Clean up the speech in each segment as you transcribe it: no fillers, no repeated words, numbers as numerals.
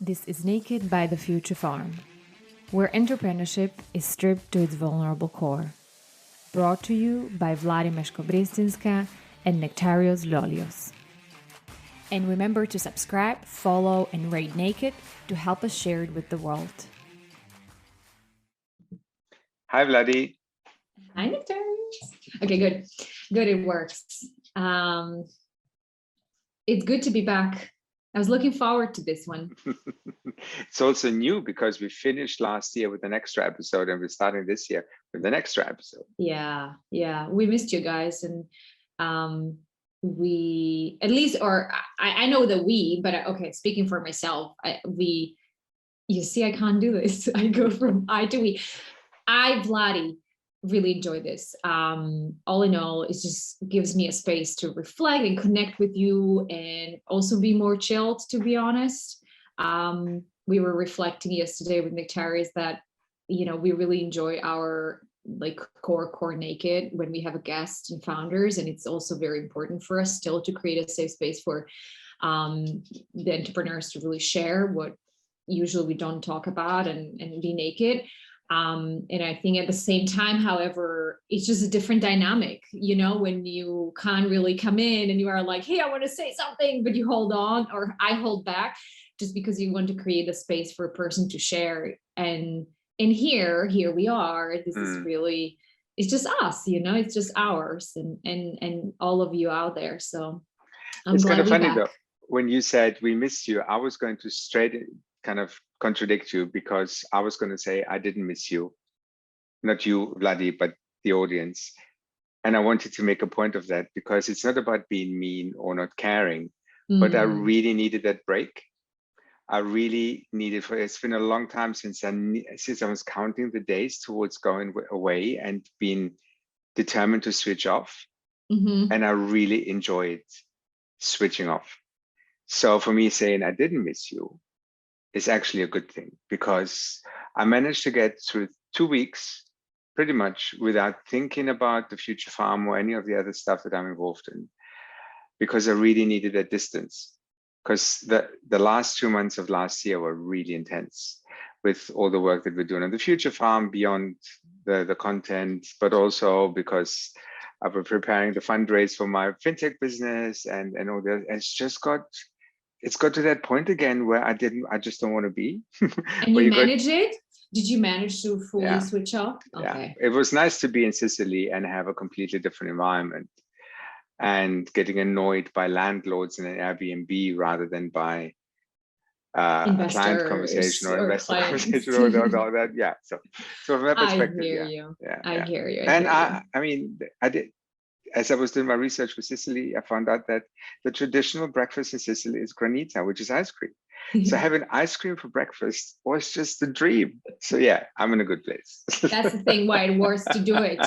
This is Naked by the Future Farm, where entrepreneurship is stripped to its vulnerable core. Brought to you by Vladi and Nektarios Lolios. And remember to subscribe, follow, and rate Naked to help us share it with the world. Hi, Vladi. Hi, Nektarios. Okay, good. Good, it works. It's good to be back. I was looking forward to this one. It's also new because we finished last year with an extra episode and we're starting this year with an extra episode. Yeah. We missed you guys. And we, at least, or I know that but okay, speaking for myself, you see, I can't do this. I go from I to we. Vladi, really enjoy this. All in all, it just gives me a space to reflect and connect with you and also be more chilled, to be honest. We were reflecting yesterday with Nektarios that, we really enjoy our core naked when we have a guest and founders. And it's also very important for us still to create a safe space for the entrepreneurs to really share what usually we don't talk about and be naked. And I think at the same time, however, it's just a different dynamic, when you can't really come in and you are like, hey, I want to say something, but you hold on, or I hold back just because you want to create a space for a person to share. And here we are. This is really, it's just us, it's just ours and all of you out there. So it's kind of funny though, when you said we missed you, I was going to straight kind of contradict you because I was going to say I didn't miss you, not you, Vladi, but the audience. And I wanted to make a point of that because it's not about being mean or not caring, but I really needed that break. I really needed it's been a long time since I was counting the days towards going away and being determined to switch off. And I really enjoyed switching off. So for me saying I didn't miss you is actually a good thing because I managed to get through 2 weeks pretty much without thinking about the Future Farm or any of the other stuff that I'm involved in, because I really needed that distance. Because the last 2 months of last year were really intense with all the work that we're doing on the Future Farm beyond the content, but also because I was preparing the fundraise for my fintech business and all that. It's got to that point again where I just don't want to be. And you managed it? Did you manage to fully switch off? Okay. Yeah. It was nice to be in Sicily and have a completely different environment and getting annoyed by landlords in an Airbnb rather than by a client conversation or investor conversation or all that. Yeah. So from that perspective, I hear you. And I mean, I did. As I was doing my research for Sicily, I found out that the traditional breakfast in Sicily is granita, which is ice cream. So having ice cream for breakfast was just a dream. So yeah, I'm in a good place. That's the thing why it works to do it.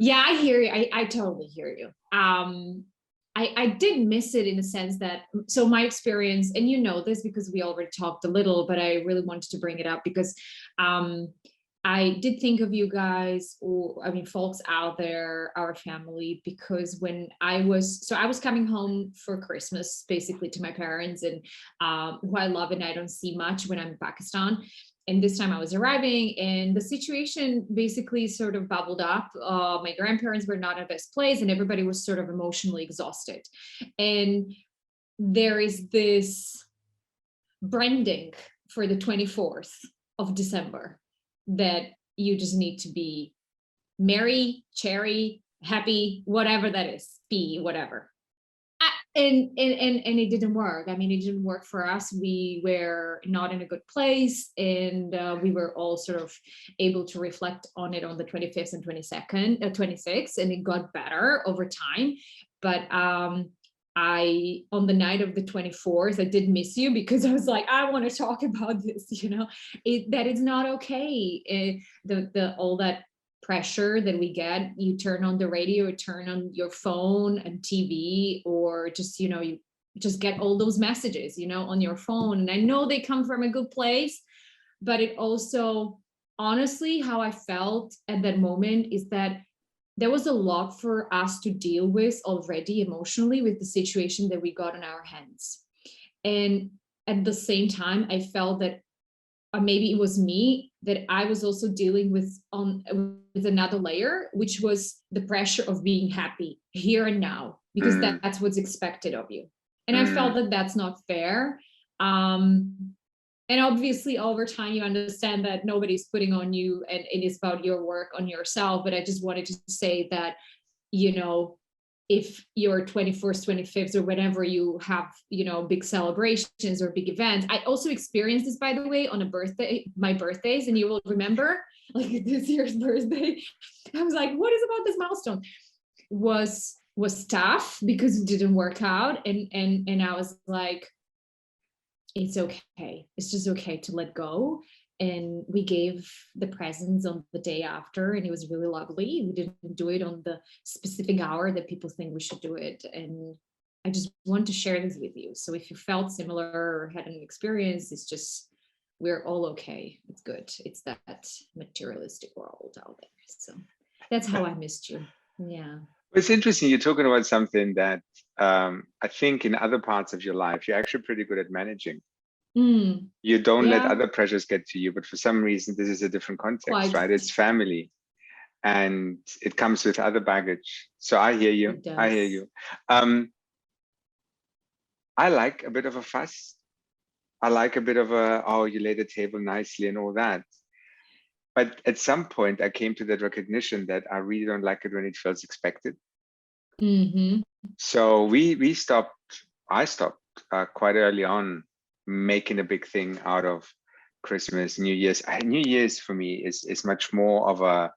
Yeah, I hear you. I totally hear you. I did miss it in the sense that, so my experience, and this because we already talked a little, but I really wanted to bring it up because I did think of you guys, folks out there, our family, because when I was coming home for Christmas, basically to my parents and who I love and I don't see much when I'm in Pakistan. And this time I was arriving and the situation basically sort of bubbled up. My grandparents were not in the best place and everybody was sort of emotionally exhausted. And there is this branding for the 24th of December that you just need to be merry, cherry, happy, whatever that is, be whatever. And it didn't work. I mean, it didn't work for us. We were not in a good place, and we were all sort of able to reflect on it on the 25th and 26th, and it got better over time. But on the night of the 24th, I did miss you because I was like, I want to talk about this, that it's not okay. All that pressure that we get, you turn on the radio, you turn on your phone and TV, or just, you just get all those messages, on your phone. And I know they come from a good place, but it also, honestly, how I felt at that moment is that there was a lot for us to deal with already emotionally with the situation that we got on our hands. And at the same time, I felt that maybe it was me, that I was also dealing with another layer, which was the pressure of being happy here and now, because that's what's expected of you. And I felt that that's not fair. And obviously over time you understand that nobody's putting on you, and it is about your work on yourself. But I just wanted to say that, you know, if your 21st, 25th, or whenever you have, you know, big celebrations or big events. I also experienced this, by the way, on my birthdays, and you will remember, like this year's birthday, I was like, what is about this milestone? Was tough because it didn't work out. And I was like, it's okay. It's just okay to let go. And we gave the presents on the day after, and it was really lovely. We didn't do it on the specific hour that people think we should do it. And I just want to share this with you. So if you felt similar or had an experience, it's just, we're all okay. It's good. It's that materialistic world out there. So that's how I missed you. Yeah. It's interesting. You're talking about something that I think in other parts of your life, you're actually pretty good at managing. You don't let other pressures get to you, but for some reason, this is a different context, right? It's family, and it comes with other baggage. So I hear you. I hear you. I like a bit of a fuss. I like a bit of a, oh, you lay the table nicely and all that. But at some point, I came to that recognition that I really don't like it when it feels expected. So I stopped quite early on making a big thing out of Christmas, New Year's. New Year's for me is much more of a,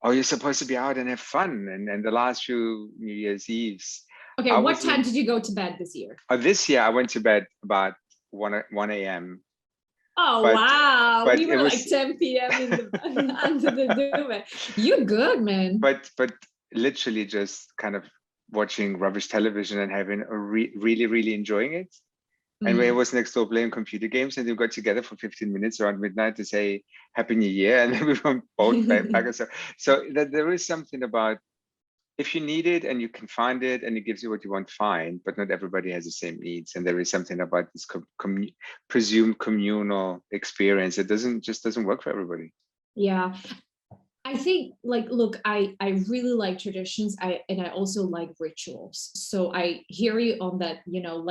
oh, you're supposed to be out and have fun. And the last few New Year's Eves. Okay, what time did you go to bed this year? This year, I went to bed about 1 a.m. Oh, wow. We were like 10 p.m. under the duvet. You're good, man. But literally just kind of watching rubbish television and having a really, really enjoying it. And we was next door playing computer games, and we got together for 15 minutes around midnight to say Happy New Year, and then we went both back and so that there is something about, if you need it and you can find it and it gives you what you want, fine, but not everybody has the same needs. And there is something about this presumed communal experience that doesn't work for everybody. Yeah. I think, like, look, I really like traditions. And I also like rituals. So I hear you on that, you know,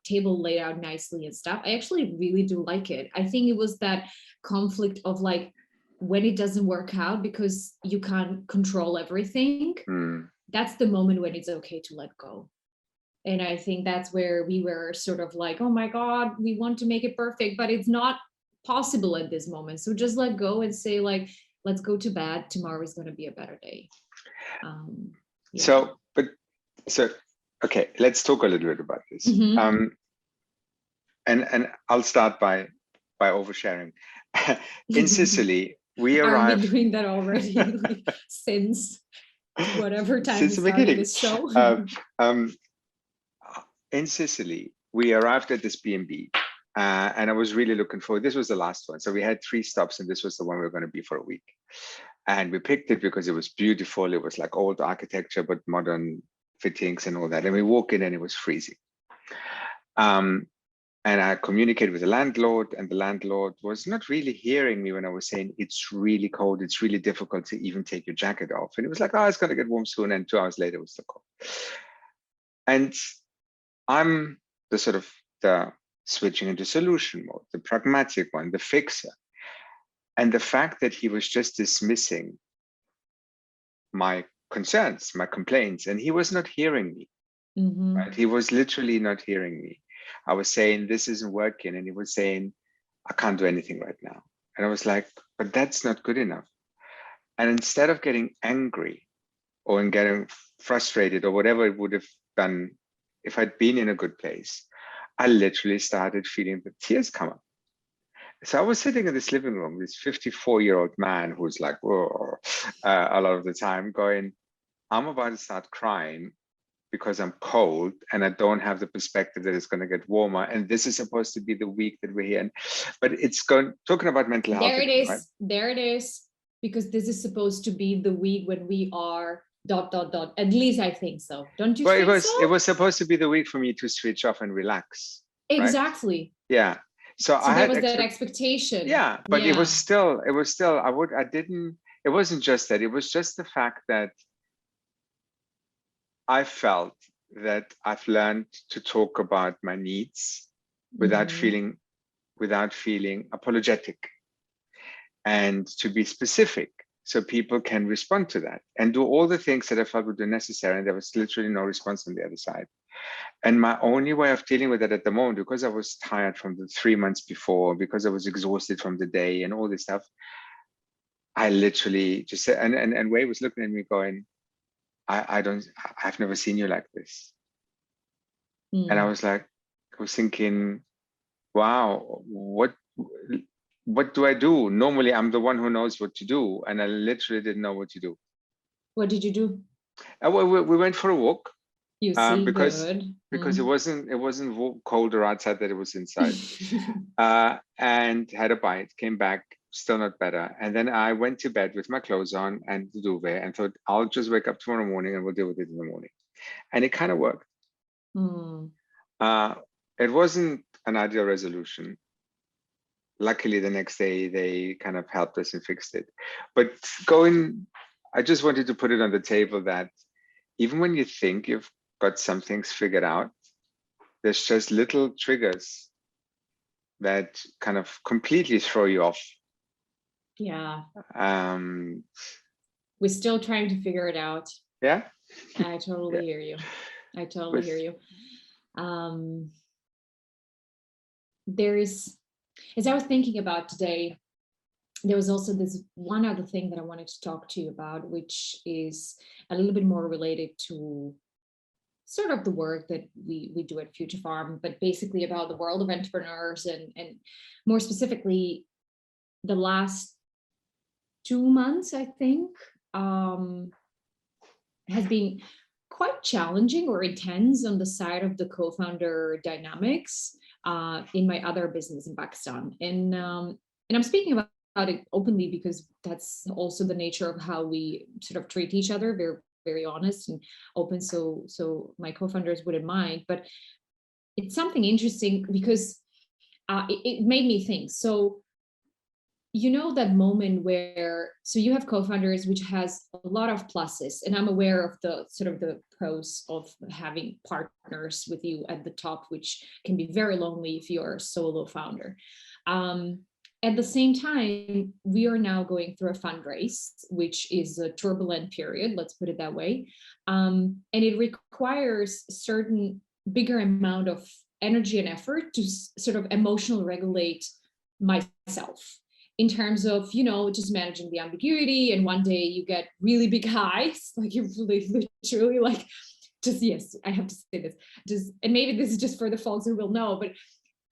table laid out nicely and stuff. I actually really do like it. I think it was that conflict of like, when it doesn't work out because you can't control everything, that's the moment when it's okay to let go. And I think that's where we were sort of like, oh my God, we want to make it perfect, but it's not possible at this moment. So just let go and say, like, let's go to bed. Tomorrow is going to be a better day. So, okay, let's talk a little bit about this. And I'll start by oversharing. In Sicily, we arrived. Are we doing that already? Like, since whatever time since we started this show? In Sicily, we arrived at this B&B. And I was really looking forward. This was the last one. So we had 3 stops, and this was the one we were going to be for a week. And we picked it because it was beautiful. It was like old architecture, but modern fittings and all that. And we walk in and it was freezing. And I communicated with the landlord, and the landlord was not really hearing me when I was saying, it's really cold. It's really difficult to even take your jacket off. And he was like, oh, it's going to get warm soon. And 2 hours later, it was still cold. And I'm the switching into solution mode, the pragmatic one, the fixer. And the fact that he was just dismissing my concerns, my complaints, and he was not hearing me, right? He was literally not hearing me. I was saying, this isn't working. And he was saying, I can't do anything right now. And I was like, but that's not good enough. And instead of getting angry or getting frustrated or whatever it would have done if I'd been in a good place, I literally started feeling the tears come up. So I was sitting in this living room, this 54-year-old man who's like, whoa, a lot of the time going, I'm about to start crying because I'm cold and I don't have the perspective that it's going to get warmer. And this is supposed to be the week that we're here. But it's talking about mental health. There it is. Right? There it is. Because this is supposed to be the week when we are ... At least I think so. Don't you think so? It was supposed to be the week for me to switch off and relax. Exactly. Right? Yeah. So I there had was that expectation. Yeah, but Yeah. it was still, it wasn't just that. It was just the fact that I felt that I've learned to talk about my needs without Mhm. feeling apologetic, and to be specific so people can respond to that and do all the things that I felt would be necessary. And there was literally no response on the other side. And my only way of dealing with it at the moment, because I was tired from the 3 months before, because I was exhausted from the day and all this stuff, I literally just said, and Wei was looking at me going, I've never seen you like this. And I was thinking, wow, what do I do? Normally I'm the one who knows what to do, and I literally didn't know what to do. What did you do? We went for a walk. You see, because good. it wasn't colder outside than it was inside. And had a bite, came back, still not better. And then I went to bed with my clothes on and the duvet and thought, I'll just wake up tomorrow morning and we'll deal with it in the morning. And it kind of worked. It wasn't an ideal resolution. Luckily, the next day they kind of helped us and fixed it. But I just wanted to put it on the table that even when you think you've got some things figured out, there's just little triggers that kind of completely throw you off. Yeah. We're still trying to figure it out. Yeah. I totally hear you. I totally hear you. There is, as I was thinking about today, there was also this one other thing that I wanted to talk to you about, which is a little bit more related to sort of the work that we do at Future Farm, but basically about the world of entrepreneurs, and more specifically, the last 2 months, I think, has been quite challenging or intense on the side of the co-founder dynamics in my other business in Pakistan. And I'm speaking about it openly because that's also the nature of how we sort of treat each other, very, very honest and open, so my co-founders wouldn't mind. But it's something interesting because it made me think. So you know that moment where, so you have co-founders, which has a lot of pluses, and I'm aware of the sort of the pros of having partners with you at the top, which can be very lonely if you're a solo founder. At the same time, we are now going through a fundraise, which is a turbulent period, let's put it that way. And it requires a certain bigger amount of energy and effort to sort of emotionally regulate myself, in terms of, just managing the ambiguity. And one day you get really big highs, like you're literally like, just, yes, I have to say this, and maybe this is just for the folks who will know, but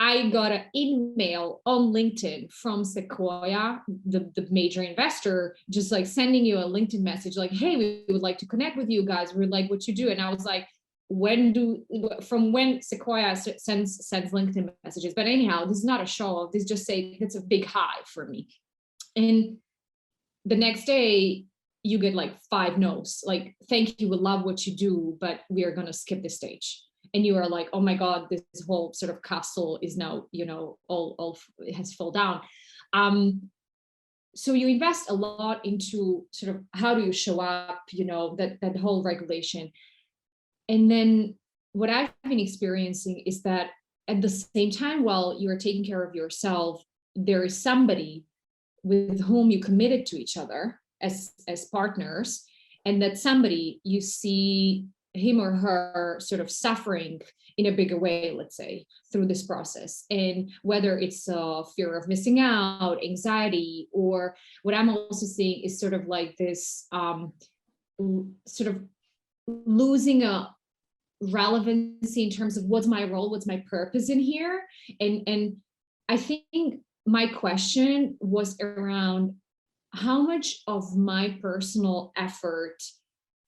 I got an email on LinkedIn from Sequoia, the major investor, just like sending you a LinkedIn message like, hey, we would like to connect with you guys. We like what you do. And I was like, from when Sequoia sends LinkedIn messages. But anyhow, this is not a show off. This just say it's a big high for me. And the next day you get like 5 no's, like, thank you, we love what you do, but we are going to skip this stage. And you are like, oh my God, this whole sort of castle is now, all it has fallen down. So you invest a lot into sort of how do you show up, that whole regulation. And then what I've been experiencing is that at the same time, while you are taking care of yourself, there is somebody with whom you committed to each other as partners, and that somebody, you see him or her sort of suffering in a bigger way, let's say, through this process. And whether it's a fear of missing out, anxiety, or what I'm also seeing is sort of like this sort of losing a relevancy in terms of what's my role, what's my purpose in here. And I think my question was around how much of my personal effort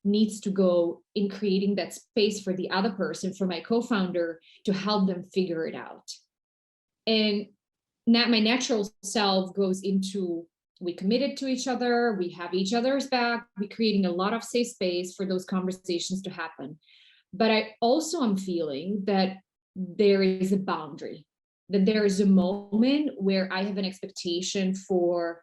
needs to go in creating that space for the other person, for my co-founder, to help them figure it out. And now my natural self goes into, we committed to each other, we have each other's back, we're creating a lot of safe space for those conversations to happen. But I also am feeling that there is a boundary, that there is a moment where I have an expectation for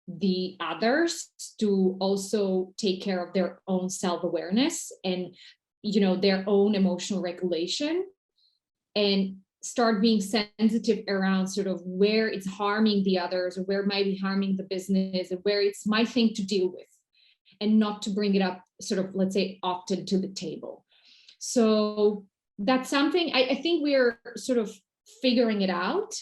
the others to also take care of their own self-awareness and, you know, their own emotional regulation, and start being sensitive around sort of where it's harming the others or where it might be harming the business and where it's my thing to deal with, and not to bring it up sort of, let's say, often to the table. So that's something I think we're sort of figuring it out.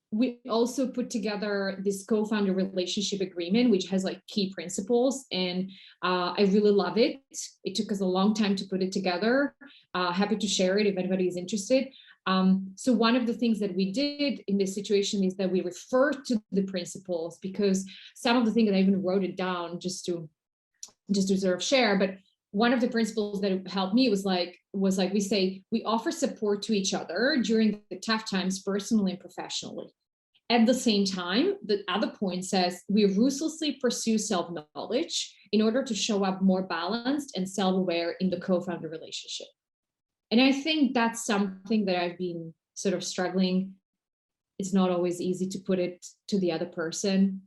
We also put together this co-founder relationship agreement, which has like key principles, and I really love it. It took us a long time to put it together. Happy to share it if anybody is interested. So one of the things that we did in this situation is that we refer to the principles, because some of the things that I even wrote it down just to sort of share, but one of the principles that helped me was like we say we offer support to each other during the tough times, personally and professionally. At the same time, the other point says we ruthlessly pursue self-knowledge in order to show up more balanced and self-aware in the co-founder relationship. And I think that's something that I've been sort of struggling. It's not always easy to put it to the other person.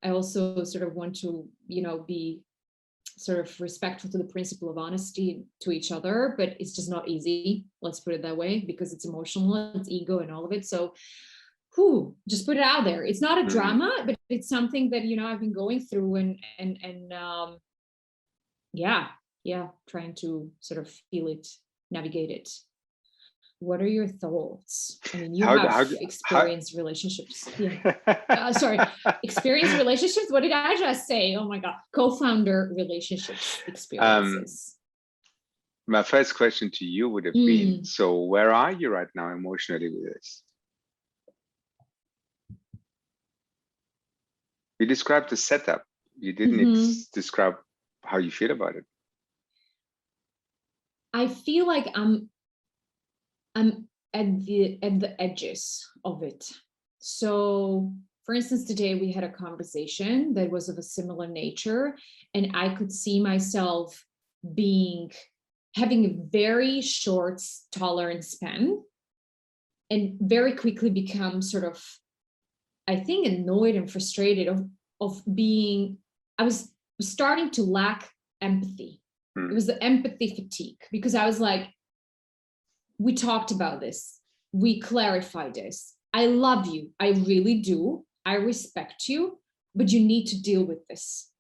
I also sort of want to, you know, be sort of respectful to the principle of honesty to each other, but it's just not easy. Let's put it that way, because it's emotional, it's ego and all of it. So just put it out there. It's not a drama, but it's something that, you know, I've been going through and trying to sort of feel it, navigate it. What are your thoughts? I mean, you have experienced relationships. Yeah. Experienced relationships. What did I just say? Oh my God. Co-founder relationships experiences. My first question to you would have been, so where are you right now emotionally with this? You described the setup. You didn't describe how you feel about it. I feel like I'm at the edges of it. So, for instance, today we had a conversation that was of a similar nature, and I could see myself having a very short tolerance span and very quickly become sort of, I think, annoyed and frustrated of being, I was starting to lack empathy. It was the empathy fatigue, because I was like, we talked about this. We clarified this. I love you. I really do. I respect you, but you need to deal with this.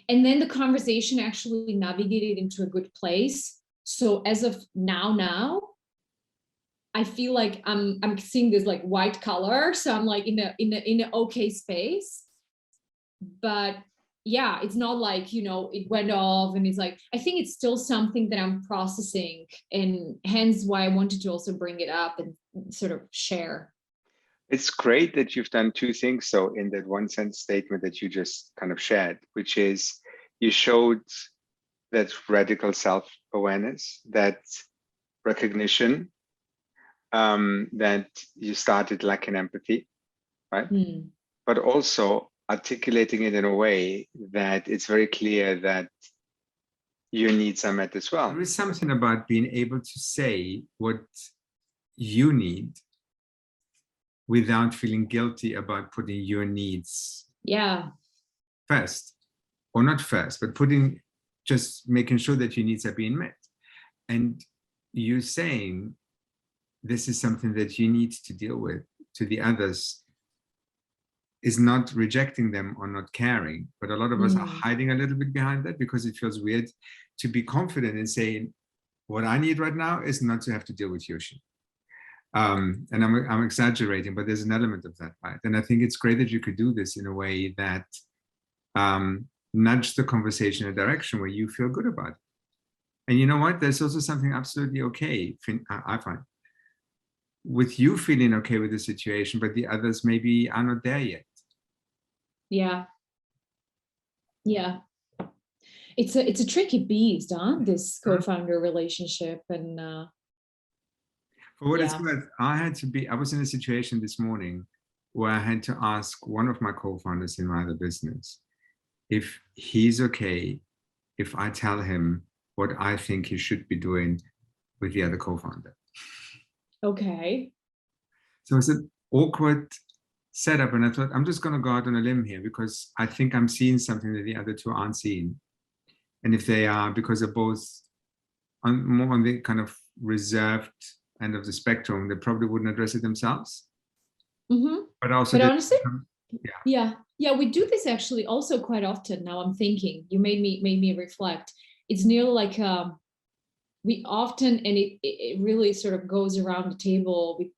And then the conversation actually navigated into a good place. So as of now, I feel like I'm seeing this like white color. So I'm like in a okay space, but yeah, it's not like, you know, it went off and it's like, I think it's still something that I'm processing, and hence why I wanted to also bring it up and sort of share. It's great that you've done two things. So in that one sentence statement that you just kind of shared, which is you showed that radical self-awareness, that recognition, that you started lacking empathy, right? But also articulating it in a way that it's very clear that your needs are met as well. There is something about being able to say what you need without feeling guilty about putting your needs first, or not first, but just making sure that your needs are being met. And you saying this is something that you need to deal with to the others is not rejecting them or not caring, but a lot of us are hiding a little bit behind that because it feels weird to be confident in saying, what I need right now is not to have to deal with your shit. And I'm exaggerating, but there's an element of that, right? And I think it's great that you could do this in a way that nudge the conversation in a direction where you feel good about it. And you know what? There's also something absolutely okay, I find, with you feeling okay with the situation, but the others maybe are not there yet. Yeah. It's a tricky beast, huh? This co-founder relationship. And for what it's worth, I was in a situation this morning where I had to ask one of my co-founders in my other business if he's okay if I tell him what I think he should be doing with the other co-founder. Okay. So it's an awkward setup, and I thought, I'm just going to go out on a limb here because I think I'm seeing something that the other two aren't seeing. And if they are, because they're both more on the kind of reserved end of the spectrum, they probably wouldn't address it themselves. Mm-hmm. But also, honestly, yeah, we do this actually also quite often. Now I'm thinking, you made me reflect. It's nearly like we often, and it really sort of goes around the table. We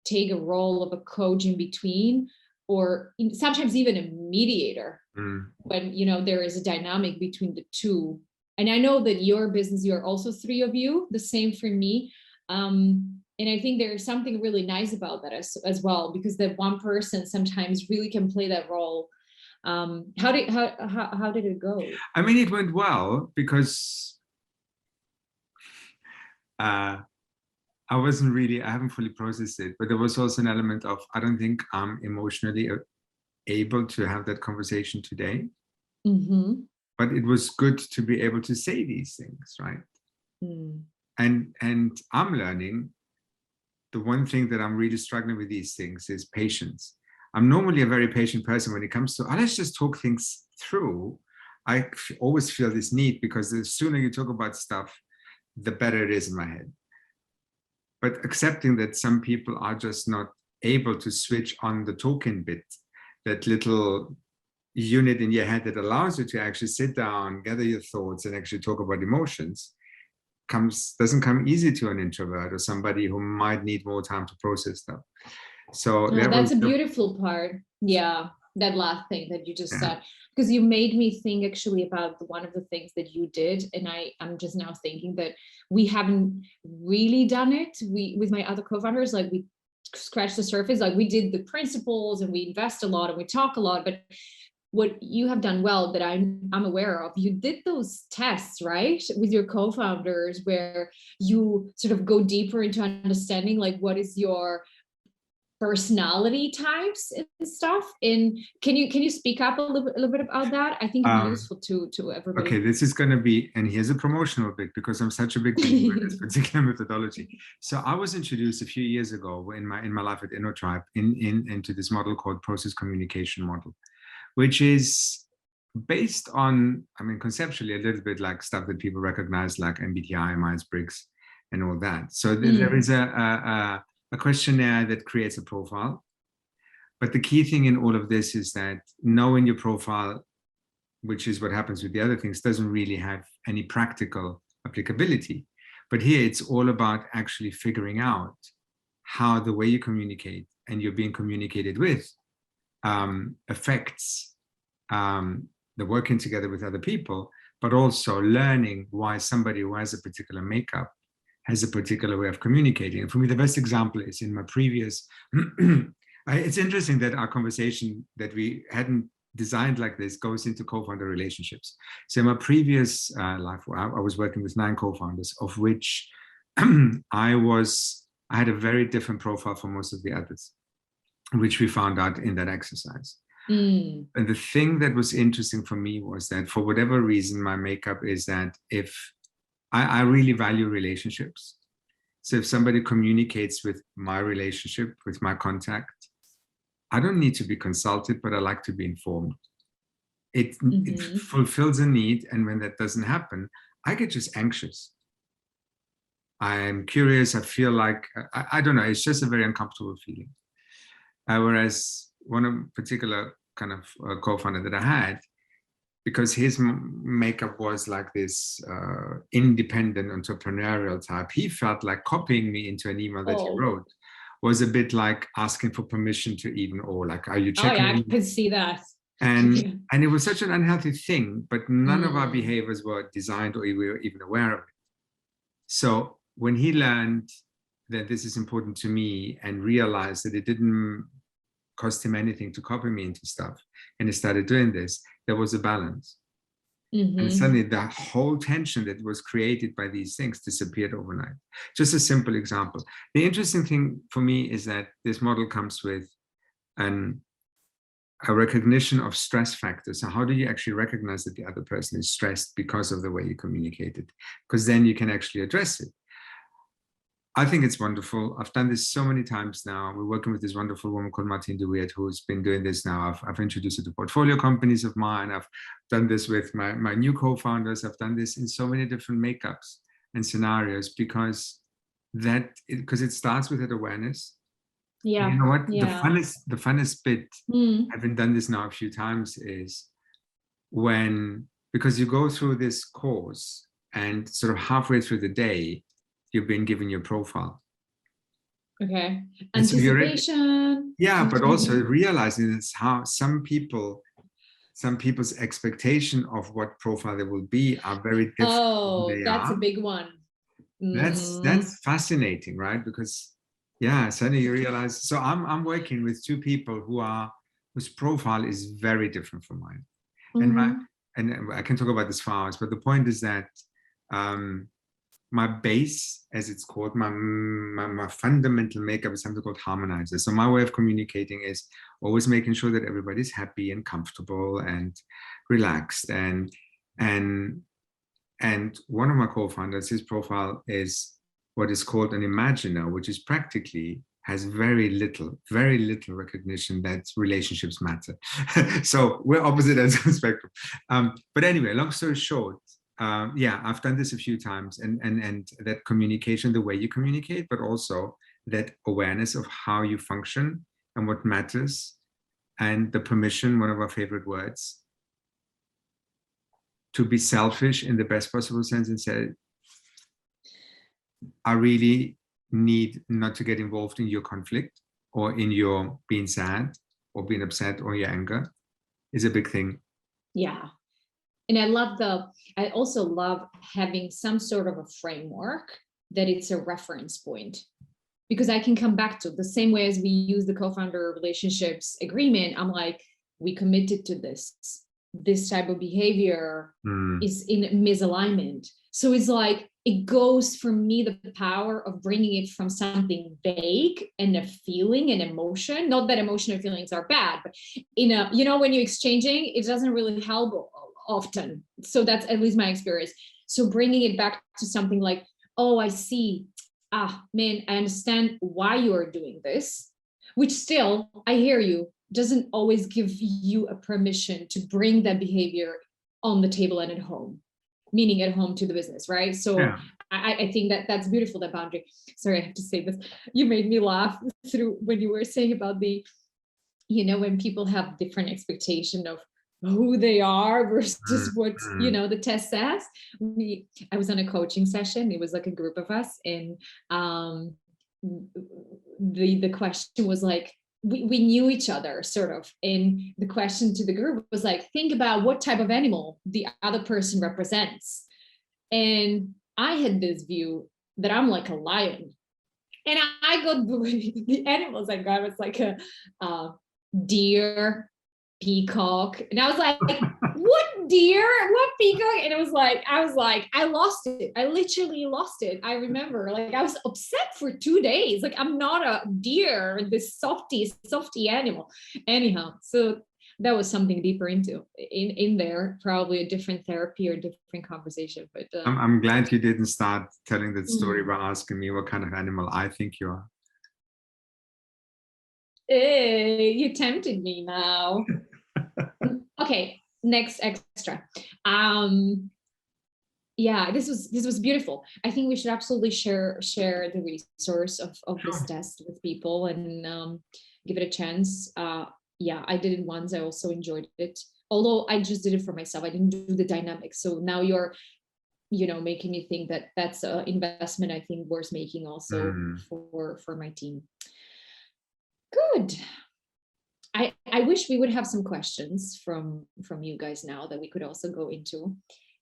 take a role of a coach in between, or sometimes even a mediator when, you know, there is a dynamic between the two. And I know that your business, you're also three of you, the same for me. And I think there's something really nice about that as well, because that one person sometimes really can play that role. How did it go? I mean, it went well because I haven't fully processed it, but there was also an element of, I don't think I'm emotionally able to have that conversation today. Mm-hmm. But it was good to be able to say these things, right? Mm. And I'm learning. The one thing that I'm really struggling with these things is patience. I'm normally a very patient person when it comes to, let's just talk things through. I always feel this need because the sooner you talk about stuff, the better it is in my head. But accepting that some people are just not able to switch on the talking bit, that little unit in your head that allows you to actually sit down, gather your thoughts, and actually talk about emotions, doesn't come easy to an introvert or somebody who might need more time to process stuff. So that's a beautiful part. Yeah, that last thing that you just said, because you made me think actually about one of the things that you did, and I'm just now thinking that we haven't really done it. With my other co-founders, like we scratched the surface, like we did the principles and we invest a lot and we talk a lot, but what you have done well that I'm aware of, you did those tests, right, with your co-founders, where you sort of go deeper into understanding like what is your personality types and stuff. And can you speak up a little bit about that? I think it'd be useful to everybody. Okay, this is going to be, and here's a promotional bit because I'm such a big believer in this particular methodology. So I was introduced a few years ago in my life at InnoTribe into this model called process communication model, which is based on, I mean, conceptually a little bit like stuff that people recognize, like MBTI, Myers-Briggs, and all that. So there is a questionnaire that creates a profile. But the key thing in all of this is that knowing your profile, which is what happens with the other things, doesn't really have any practical applicability. But here it's all about actually figuring out how the way you communicate and you're being communicated with affects the working together with other people, but also learning why somebody who has a particular makeup has a particular way of communicating. And for me, the best example is in my previous, it's interesting that our conversation that we hadn't designed like this goes into co-founder relationships. So in my previous life, I was working with 9 co-founders, of which I had a very different profile from most of the others, which we found out in that exercise. And the thing that was interesting for me was that for whatever reason, my makeup is that if I really value relationships. So if somebody communicates with my relationship, with my contact, I don't need to be consulted, but I like to be informed. It fulfills a need. And when that doesn't happen, I get just anxious. I'm curious. I feel like, I don't know, it's just a very uncomfortable feeling. Whereas one particular kind of co-founder that I had, because his makeup was like this independent entrepreneurial type, he felt like copying me into an email that he wrote was a bit like asking for permission to even, or like, are you checking? Oh yeah, I could see that. And it was such an unhealthy thing, but none of our behaviors were designed or we were even aware of it. So when he learned that this is important to me and realized that it didn't cost him anything to copy me into stuff, and he started doing this, there was a balance. And suddenly the whole tension that was created by these things disappeared overnight. Just a simple example. The interesting thing for me is that this model comes with a recognition of stress factors. So how do you actually recognize that the other person is stressed because of the way you communicated? Because then you can actually address it. I think it's wonderful. I've done this so many times now. We're working with this wonderful woman called Martine de Weert, who's been doing this now. I've introduced it to portfolio companies of mine. I've done this with my new co-founders. I've done this in so many different makeups and scenarios because it starts with that awareness. Yeah. And you know what? Yeah. The funnest bit, having done this now a few times, is because you go through this course and sort of halfway through the day, you've been given your profile. Okay. And Anticipation. So but also realizing it's how some people's expectation of what profile they will be are very different. Oh, that's a big one. That's fascinating, right? Because suddenly you realize. So I'm working with two people whose profile is very different from mine, and I can talk about this for hours. But the point is that my base, as it's called, my fundamental makeup is something called harmonizer. So my way of communicating is always making sure that everybody's happy and comfortable and relaxed. And one of my co-founders, his profile is what is called an imaginer, which is practically has very little recognition that relationships matter. So we're opposite ends of the spectrum. But anyway, long story short, I've done this a few times, and that communication, the way you communicate, but also that awareness of how you function and what matters, and the permission, one of our favorite words, to be selfish in the best possible sense and say, I really need not to get involved in your conflict or in your being sad or being upset or your anger, is a big thing. Yeah. And I also love having some sort of a framework that it's a reference point, because I can come back to the same way as we use the co-founder relationships agreement. I'm like, we committed to this type of behavior is in misalignment. So it's like, it goes for me, the power of bringing it from something vague and a feeling and emotion, not that emotion and feelings are bad, but when you're exchanging, it doesn't really help often. So that's at least my experience. So bringing it back to something like, oh, I see, man, I understand why you are doing this, which still, I hear you, doesn't always give you a permission to bring that behavior on the table and at home, meaning at home to the business, right? So I think that's beautiful, that boundary. Sorry, I have to say this. You made me laugh through when you were saying about when people have different expectation of who they are versus what the test says. I was on a coaching session. It was like a group of us, and the question was like, we knew each other sort of, and the question to the group was like, think about what type of animal the other person represents. And I had this view that I'm like a lion, and I got the animals I got was like a deer, peacock, and I was like, what deer, what peacock? And I was like, I lost it. I literally lost it. I remember, like, I was upset for 2 days. Like, I'm not a deer, this softy animal. Anyhow, so that was something deeper into in there, probably a different therapy or different conversation. But I'm glad you didn't start telling that story by asking me what kind of animal I think you are. Hey, you tempted me now. Okay, next extra. This was beautiful. I think we should absolutely share the resource of this test with people and give it a chance. I did it once. I also enjoyed it, although I just did it for myself. I didn't do the dynamics. So now you're making me think that that's an investment I think worth making also for my team. Good. I wish we would have some questions from you guys now that we could also go into.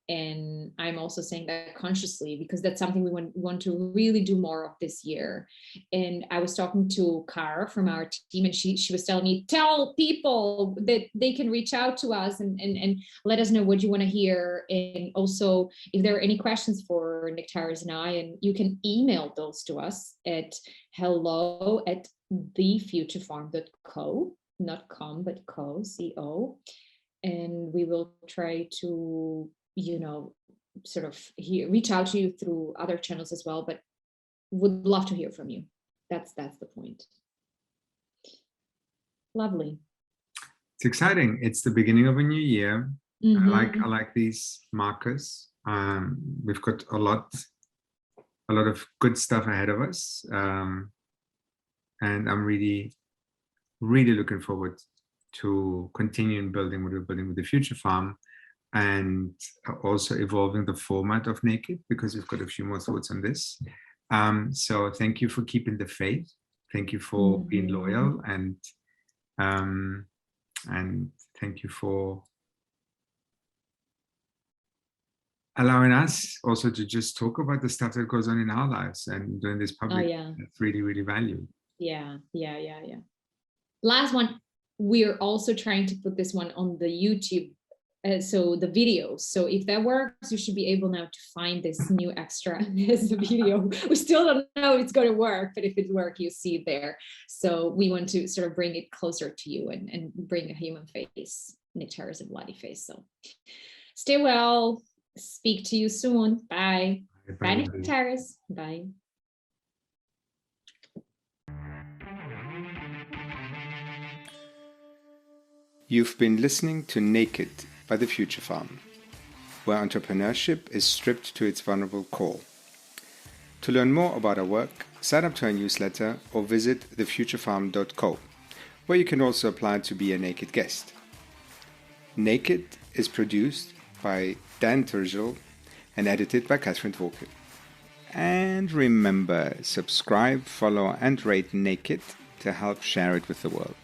And I'm also saying that consciously because that's something we want to really do more of this year. And I was talking to Kara from our team, and she was telling me, tell people that they can reach out to us and let us know what you want to hear. And also, if there are any questions for Nektarios and I, and you can email those to us at hello@thefuturefarm.co. not com, but co, and we will try to, sort of reach out to you through other channels as well. But would love to hear from you. That's the point. Lovely. It's exciting. It's the beginning of a new year. Mm-hmm. I like these markers. We've got a lot of good stuff ahead of us, and I'm really looking forward to continuing building what we're building with the Future Farm, and also evolving the format of Naked, because we've got a few more thoughts on this. So thank you for keeping the faith. Thank you for being loyal, and thank you for allowing us also to just talk about the stuff that goes on in our lives and doing this public. That's really, really valued. Yeah. Last one, we're also trying to put this one on the YouTube, so the videos. So if that works, you should be able now to find this new extra as a video. We still don't know if it's going to work, but if it works, you see it there. So we want to sort of bring it closer to you and bring a human face, Nektarios and Vladi face. So stay well. Speak to you soon. Bye. Bye, Nektarios. Bye. You've been listening to Naked by The Future Farm, where entrepreneurship is stripped to its vulnerable core. To learn more about our work, sign up to our newsletter or visit thefuturefarm.co, where you can also apply to be a Naked guest. Naked is produced by Dan Turgel and edited by Catherine Dworke. And remember, subscribe, follow and rate Naked to help share it with the world.